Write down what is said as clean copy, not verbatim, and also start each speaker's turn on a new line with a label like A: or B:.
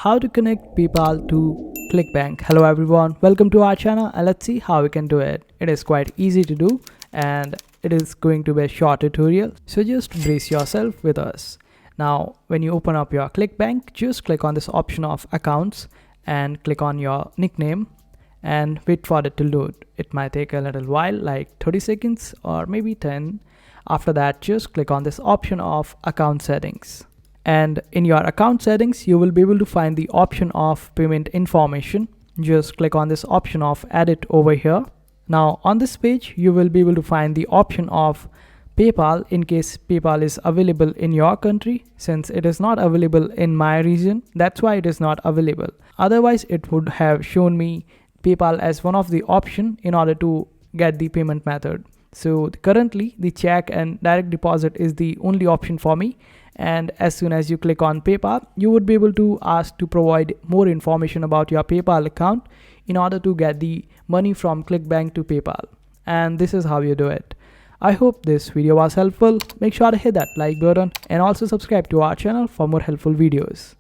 A: How to connect PayPal to Clickbank. Hello everyone, welcome to our channel and let's see how we can do it. It is quite easy to do and it is going to be a short tutorial, so just brace yourself with us. Now when you open up your Clickbank, just click on this option of accounts and click on your nickname and wait for it to load. It might take a little while, like 30 seconds or maybe 10. After that, just click on this option of account settings. And in your account settings, you will be able to find the option of payment information. Just click on this option of edit over here. Now on this page, you will be able to find the option of PayPal in case PayPal is available in your country. Since it is not available in my region, that's why it is not available. Otherwise, it would have shown me PayPal as one of the option in order to get the payment method. So currently the check and direct deposit is the only option for me. And as soon as you click on PayPal, you would be able to ask to provide more information about your PayPal account in order to get the money from Clickbank to PayPal. And this is how you do it. I hope this video was helpful. Make sure to hit that like button and also subscribe to our channel for more helpful videos.